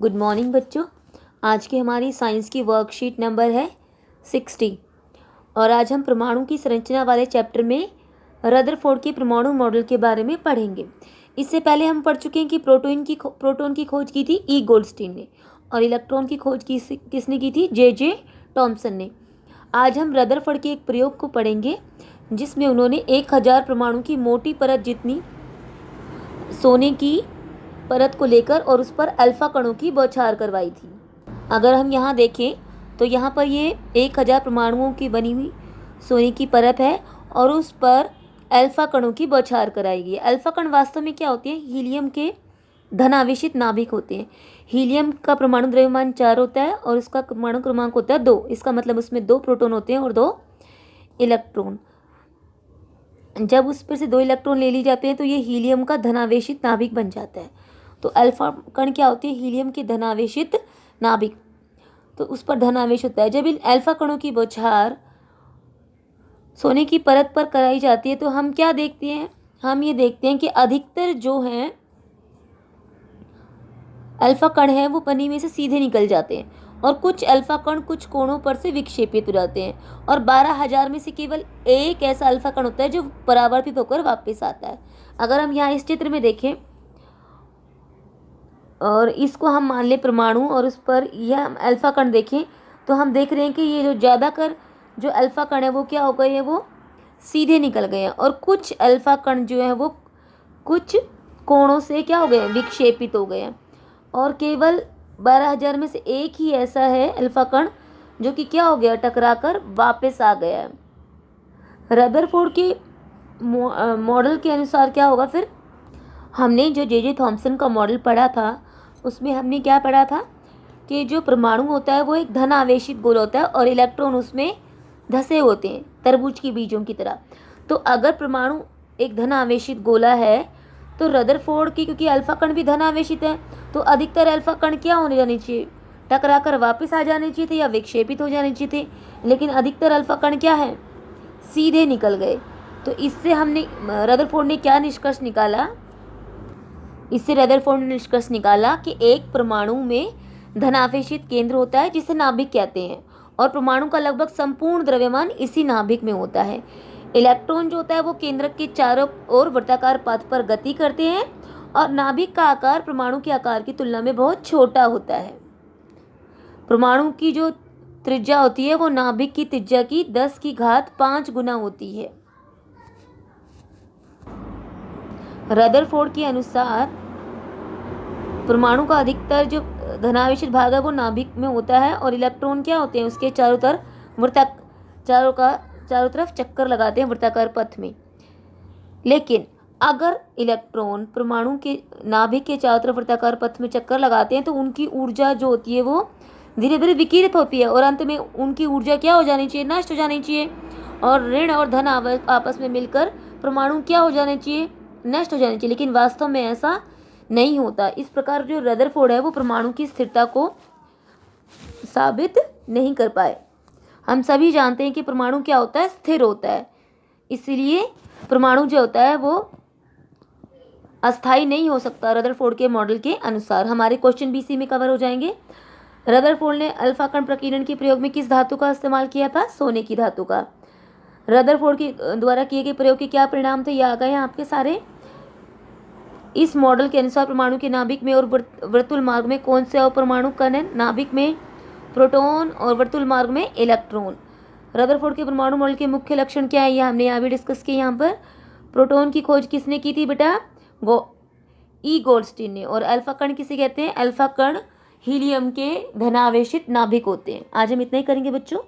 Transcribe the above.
Good morning बच्चों। आज की हमारी साइंस की वर्कशीट नंबर है 60 और आज हम परमाणु की संरचना वाले चैप्टर में रदरफोर्ड के परमाणु मॉडल के बारे में पढ़ेंगे। इससे पहले हम पढ़ चुके हैं कि प्रोटॉन की खोज की थी ई गोल्डस्टीन ने और इलेक्ट्रॉन की खोज किसने की थी? जे टॉमसन ने। आज हम रदरफोर्ड के एक प्रयोग को पढ़ेंगे जिसमें उन्होंने 1000 परमाणु की मोटी परत जितनी सोने की परत को लेकर और उस पर अल्फा कणों की बौछार करवाई थी। अगर हम यहाँ देखें तो यहाँ पर ये 1000 परमाणुओं की बनी हुई सोने की परत है और उस पर अल्फा कणों की बौछार कराई गई। अल्फा कण वास्तव में क्या होते हैं? हीलियम के धनावेशित नाभिक होते हैं। हीलियम का परमाणु द्रव्यमान 4 होता है और उसका परमाणु क्रमांक होता है 2। इसका मतलब उसमें 2 प्रोटॉन होते हैं और 2 इलेक्ट्रॉन। जब उस पर से 2 इलेक्ट्रॉन ले ली जाते हैं तो ये हीलियम का धनावेशित नाभिक बन जाता है। तो अल्फा कण क्या होते हैं? हीलियम के धनावेशित नाभिक। तो उस पर धनावेश होता है। जब इन अल्फा कणों की बौछार सोने की परत पर कराई जाती है तो हम क्या देखते हैं? हम ये देखते हैं कि अधिकतर जो हैं अल्फा कण हैं वो पन्नी में से सीधे निकल जाते हैं और कुछ अल्फा कण कुछ कोणों पर से विक्षेपित हो जाते हैं और 12,000 में से केवल एक ऐसा अल्फा कण होता है जो परावर्तित होकर वापस आता है। अगर हम यहाँ इस चित्र में देखें और इसको हम मान लें परमाणु और उस पर यह हम अल्फा कण देखें तो हम देख रहे हैं कि ये जो ज़्यादातर जो अल्फा कण है वो क्या हो गए हैं? वो सीधे निकल गए हैं और कुछ अल्फा कण जो है वो कुछ कोणों से क्या हो गए हैं? विक्षेपित हो गए हैं और केवल 12,000 में से एक ही ऐसा है अल्फा कण जो कि क्या हो गया? टकराकर वापस आ गया है। रदरफोर्ड के मॉडल के अनुसार क्या होगा फिर? हमने जो जे थॉमसन का मॉडल पढ़ा था उसमें हमने क्या पढ़ा था कि जो परमाणु होता है वो एक धन आवेशित गोल होता है और इलेक्ट्रॉन उसमें धसे होते हैं तरबूज की बीजों की तरह। तो अगर परमाणु एक धन आवेशित गोला है तो रदरफोर्ड की, क्योंकि अल्फा कण भी धन आवेशित है, तो अधिकतर अल्फा कण क्या होने जाने चाहिए? टकराकर वापस आ जाने चाहिए थे या विक्षेपित हो जाने चाहिए थे। लेकिन अधिकतर अल्फा कण क्या है? सीधे निकल गए। तो इससे हमने रदरफोर्ड ने क्या निष्कर्ष निकाला? इससे रदरफोर्ड ने निष्कर्ष निकाला कि एक परमाणु में धनावेशित केंद्र होता है जिसे नाभिक कहते हैं और परमाणु का लगभग संपूर्ण द्रव्यमान इसी नाभिक में होता है। इलेक्ट्रॉन जो होता है वो केंद्रक के चारों ओर वृत्ताकार पथ पर गति करते हैं और नाभिक का आकार परमाणु के आकार की तुलना में बहुत छोटा होता है। परमाणु की जो त्रिज्या होती है वो नाभिक की त्रिज्या की 10⁵ गुना होती है। रदरफोर्ड के अनुसार परमाणु का अधिकतर जो धनावेशित भाग है वो नाभिक में होता है और इलेक्ट्रॉन क्या होते हैं? उसके चारों तरफ चक्कर लगाते हैं वृत्ताकार पथ में। लेकिन अगर इलेक्ट्रॉन परमाणु के नाभिक के चारों तरफ वृत्ताकार पथ में चक्कर लगाते हैं तो उनकी ऊर्जा जो होती है वो धीरे धीरे विकिरित होती है और अंत में उनकी ऊर्जा क्या हो जानी चाहिए? नष्ट हो जानी चाहिए। और ऋण और धन आपस में मिलकर परमाणु क्या हो जाने चाहिए? नष्ट हो जानी चाहिए। लेकिन वास्तव में ऐसा नहीं होता। इस प्रकार जो रदरफोर्ड है वो परमाणु की स्थिरता को साबित नहीं कर पाए। हम सभी जानते हैं कि परमाणु क्या होता है? स्थिर होता है। इसलिए परमाणु जो होता है वो अस्थायी नहीं हो सकता रदरफोर्ड के मॉडल के अनुसार। हमारे क्वेश्चन भी इसी में कवर हो जाएंगे। रदरफोर्ड ने अल्फा कण प्रकीर्णन के प्रयोग में किस धातु का इस्तेमाल किया था? सोने की धातु का। रदरफोर्ड के द्वारा किए गए प्रयोग के क्या परिणाम थे? ये आ गए हैं आपके सारे। इस मॉडल के अनुसार परमाणु के नाभिक में और वर्तुल मार्ग में कौन से अपरमाणु कण है? नाभिक में प्रोटॉन और वर्तुल मार्ग में इलेक्ट्रॉन। रदरफोर्ड के परमाणु मॉडल के मुख्य लक्षण क्या है? ये हमने यहाँ भी डिस्कस किए। यहाँ पर प्रोटॉन की खोज किसने की थी बेटा? ई गोल्डस्टीन ने। और अल्फा कण किसे कहते हैं? अल्फा कण हीलियम के धनावेशित नाभिक होते हैं। आज हम इतना ही करेंगे बच्चों।